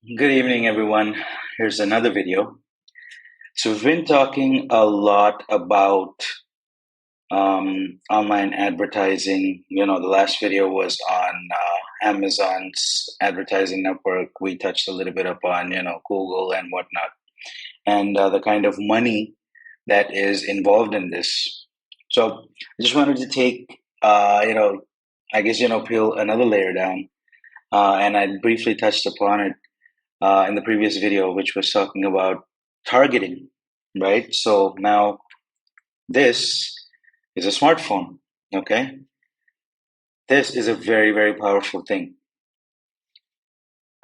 Good evening, everyone. Here's another video. So, we've been talking a lot about online advertising. The last video was on Amazon's advertising network. We touched a little bit upon, Google and whatnot, and the kind of money that is involved in this. So, I just wanted to take, I guess, peel another layer down, and I briefly touched upon it in the previous video, which was talking about targeting, right? So now this is a smartphone, okay? This is a very, very powerful thing.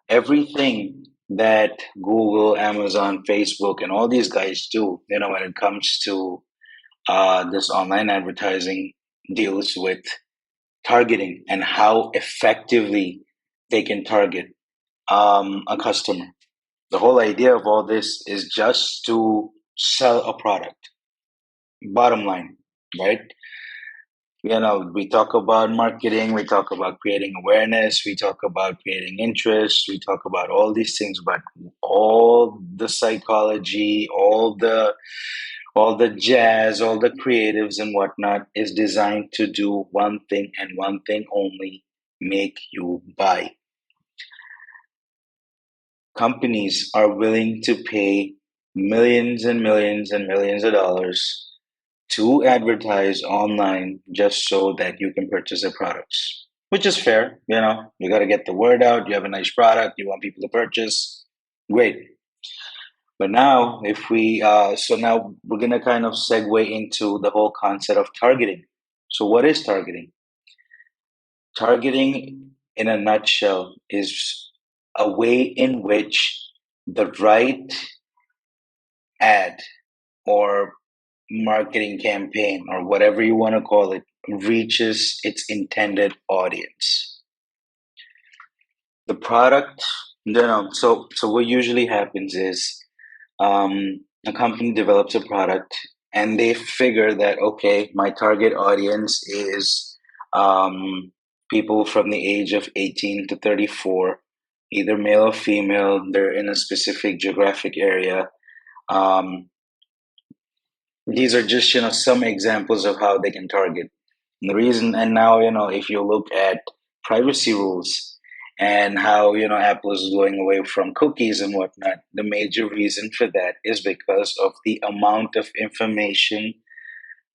Everything that Google, Amazon, Facebook, and all these guys do, when it comes to this online advertising, deals with targeting and how effectively they can target a customer. The whole idea of all this is just to sell a product. Bottom line, right? We talk about marketing, we talk about creating awareness, we talk about creating interest, we talk about all these things, but all the psychology, all the jazz, all the creatives and whatnot is designed to do one thing and one thing only: make you buy. Companies are willing to pay millions and millions and millions of dollars to advertise online just so that you can purchase their products, which is fair. You got to get the word out. You have a nice product, you want people to purchase. Great. But now, now we're going to kind of segue into the whole concept of targeting. So, what is targeting? Targeting, in a nutshell, is a way in which the right ad or marketing campaign or whatever you want to call it reaches its intended audience. The product, so what usually happens is a company develops a product and they figure that, okay, my target audience is people from the age of 18 to 34, either male or female. They're in a specific geographic area. These are just some examples of how they can target. And the reason, and now if you look at privacy rules and how Apple is going away from cookies and whatnot, the major reason for that is because of the amount of information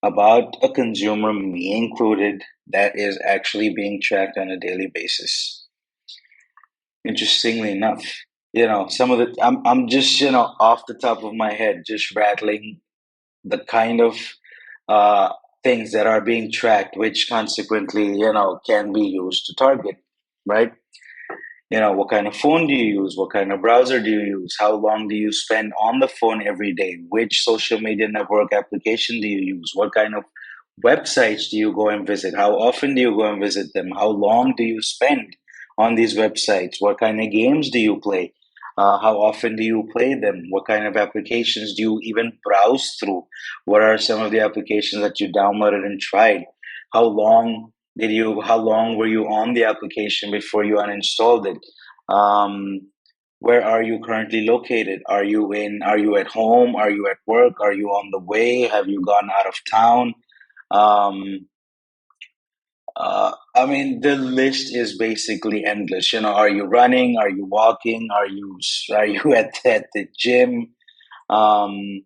about a consumer, me included, that is actually being tracked on a daily basis. Interestingly enough, some of the I'm just off the top of my head just rattling the kind of uh, things that are being tracked, which consequently, can be used to target, right? What kind of phone do you use? What kind of browser do you use? How long do you spend on the phone every day? Which social media network application do you use? What kind of websites do you go and visit? How often do you go and visit them? How long do you spend on these websites? What kind of games do you play? How often do you play them? What kind of applications do you even browse through? What are some of the applications that you downloaded and tried? How long were you on the application before you uninstalled it? Um, where are you currently located? Are you at home? Are you at work? Are you on the way? Have you gone out of town? Um, I mean, the list is basically endless. Are you running? Are you walking? Are you at the gym? Um,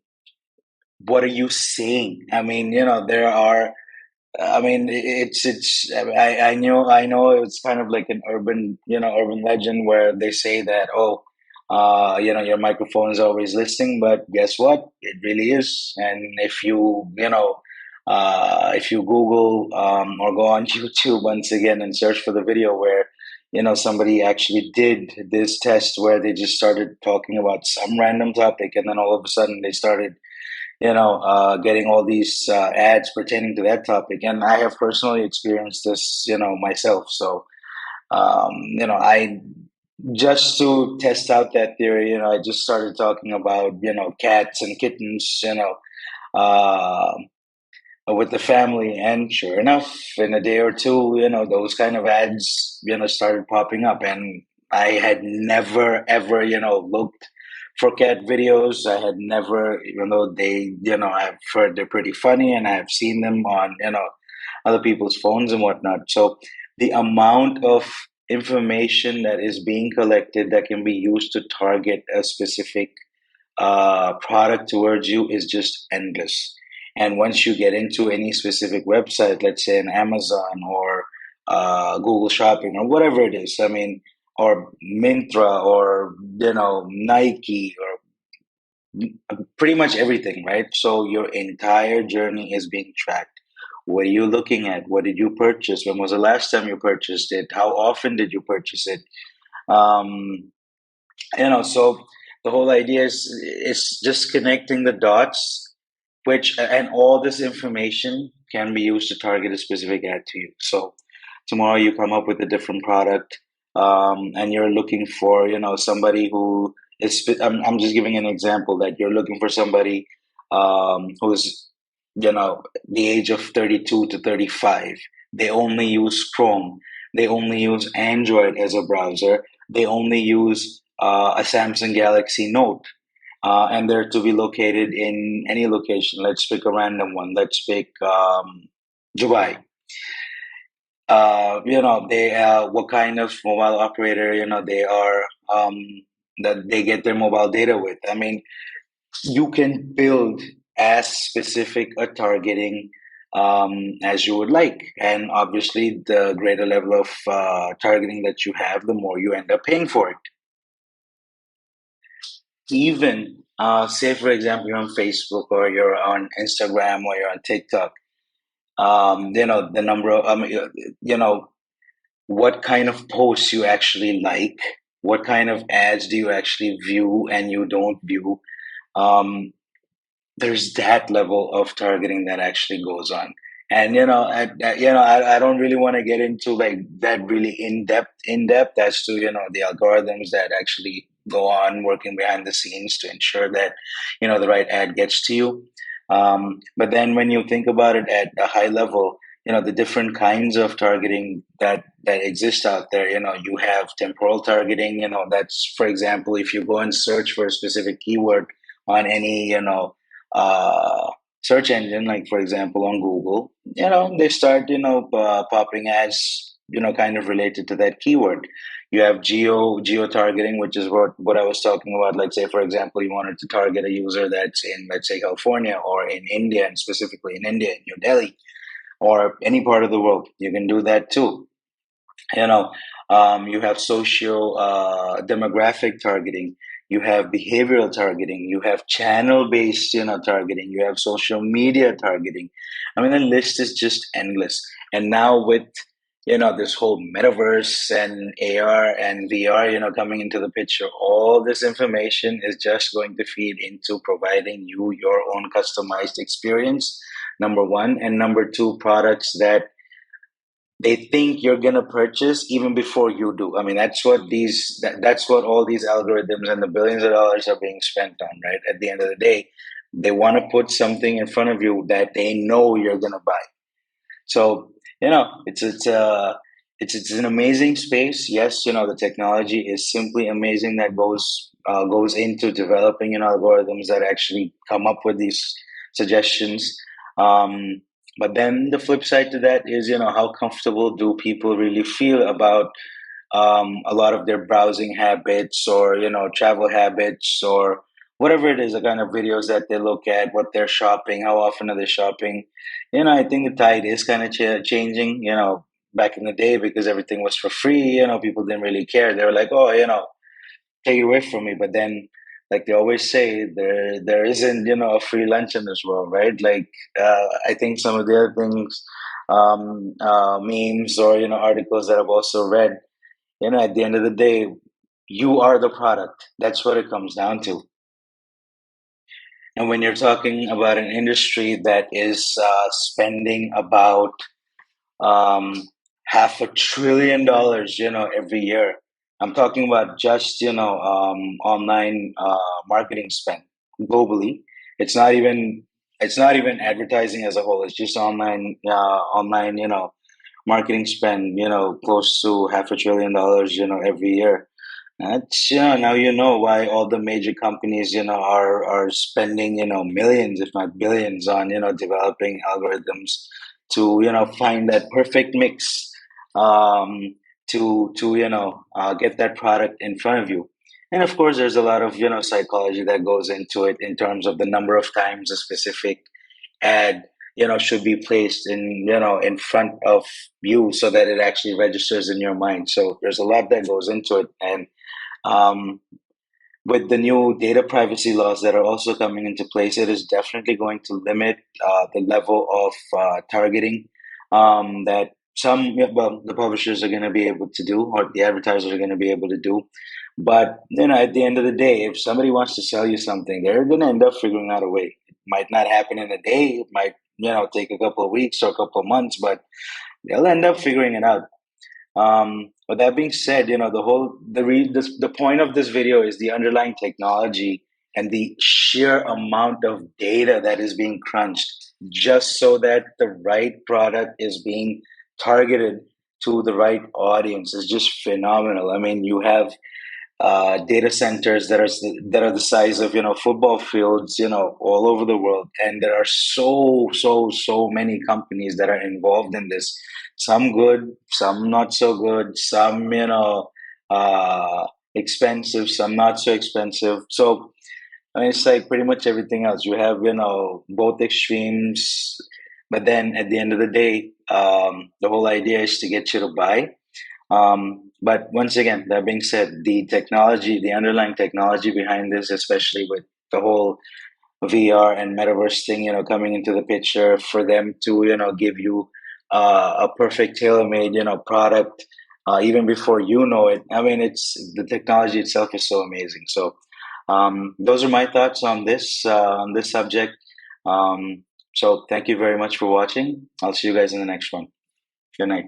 what are you saying? I mean, there are. I mean, it's. I know it's kind of like an urban legend where they say that, oh, your microphone is always listening, but guess what? It really is. And if you Google or go on YouTube once again and search for the video where somebody actually did this test where they just started talking about some random topic, and then all of a sudden they started getting all these ads pertaining to that topic. And I have personally experienced this, myself. So, I just to test out that theory, I just started talking about, cats and kittens, uh, with the family. And sure enough, in a day or two, those kind of ads, started popping up. And I had never ever, looked for cat videos. I had never, even though they, I've heard they're pretty funny and I've seen them on, other people's phones and whatnot. So the amount of information that is being collected that can be used to target a specific product towards you is just endless. And once you get into any specific website, let's say an Amazon or Google Shopping or whatever it is, I mean, or Mintra or Nike or pretty much everything, right? So your entire journey is being tracked. What are you looking at? What did you purchase? When was the last time you purchased it? How often did you purchase it? Um, so the whole idea is it's just connecting the dots, which and all this information can be used to target a specific ad to you. So tomorrow you come up with a different product, and you're looking for somebody who is I'm just giving an example that you're looking for somebody who's the age of 32 to 35. They only use Chrome, they only use Android as a browser, they only use a Samsung Galaxy Note, and they're to be located in any location. Let's pick a random one. Let's pick Dubai. They what kind of mobile operator they are, that they get their mobile data with. I mean, you can build as specific a targeting as you would like, and obviously, the greater level of targeting that you have, the more you end up paying for it. Even say for example you're on Facebook or you're on Instagram or you're on TikTok, the number of what kind of posts you actually like, what kind of ads do you actually view and you don't view. um, there's that level of targeting that actually goes on. And I don't really want to get into like that really in depth as to the algorithms that actually go on working behind the scenes to ensure that the right ad gets to you. But then when you think about it at a high level, the different kinds of targeting that exist out there, you have temporal targeting. That's, for example, if you go and search for a specific keyword on any uh, search engine, like for example on Google, they start popping ads kind of related to that keyword. You have geo targeting, which is what I was talking about. Like say for example, you wanted to target a user that's in, let's say, California or in India, and specifically in India, in New Delhi, or any part of the world. You can do that too. you know you have social demographic targeting, you have behavioral targeting, you have channel based targeting, you have social media targeting. I mean, the list is just endless. And now with this whole metaverse and AR and VR coming into the picture, all this information is just going to feed into providing you your own customized experience, number one, and number two, products that they think you're gonna purchase even before you do. I mean, that's what all these algorithms and the billions of dollars are being spent on, right? At the end of the day, they want to put something in front of you that they know you're gonna buy. So it's an amazing space. Yes, the technology is simply amazing that goes into developing algorithms that actually come up with these suggestions. Um, but then the flip side to that is how comfortable do people really feel about a lot of their browsing habits, or travel habits, or whatever it is, the kind of videos that they look at, what they're shopping, how often are they shopping. I think the tide is kind of changing. Back in the day, because everything was for free, people didn't really care. They were like, oh, take it away from me. But then, like they always say, there isn't a free lunch in this world, right? Like I think some of the other things, memes or articles that I've also read, at the end of the day, you are the product. That's what it comes down to. And when you're talking about an industry that is spending about um, $500 billion, every year, I'm talking about just online marketing spend globally. It's not even it's not even advertising as a whole. It's just online marketing spend. Close to $500 billion, every year. That's yeah. Now you know why all the major companies, are spending, millions, if not billions, on developing algorithms to find that perfect mix, um, to get that product in front of you. And of course, there's a lot of psychology that goes into it in terms of the number of times a specific ad should be placed in front of you so that it actually registers in your mind. So there's a lot that goes into it, and um, with the new data privacy laws that are also coming into place, it is definitely going to limit the level of targeting that well, the publishers are going to be able to do, or the advertisers are going to be able to do. But at the end of the day, if somebody wants to sell you something, they're going to end up figuring out a way. It might not happen in a day. It might take a couple of weeks or a couple of months, but they'll end up figuring it out. But that being said, the point of this video is the underlying technology and the sheer amount of data that is being crunched just so that the right product is being targeted to the right audience is just phenomenal. I mean, you have data centers that are the size of football fields all over the world, and there are so many companies that are involved in this. Some good, some not so good, some expensive, some not so expensive. So I mean, it's like pretty much everything else. You have both extremes, but then at the end of the day, the whole idea is to get you to buy. But once again, that being said, the technology, the underlying technology behind this, especially with the whole VR and metaverse thing, coming into the picture, for them to, give you a perfect tailor-made, product, even before you know it. I mean, it's the technology itself is so amazing. So, those are my thoughts on this subject. So, thank you very much for watching. I'll see you guys in the next one. Good night.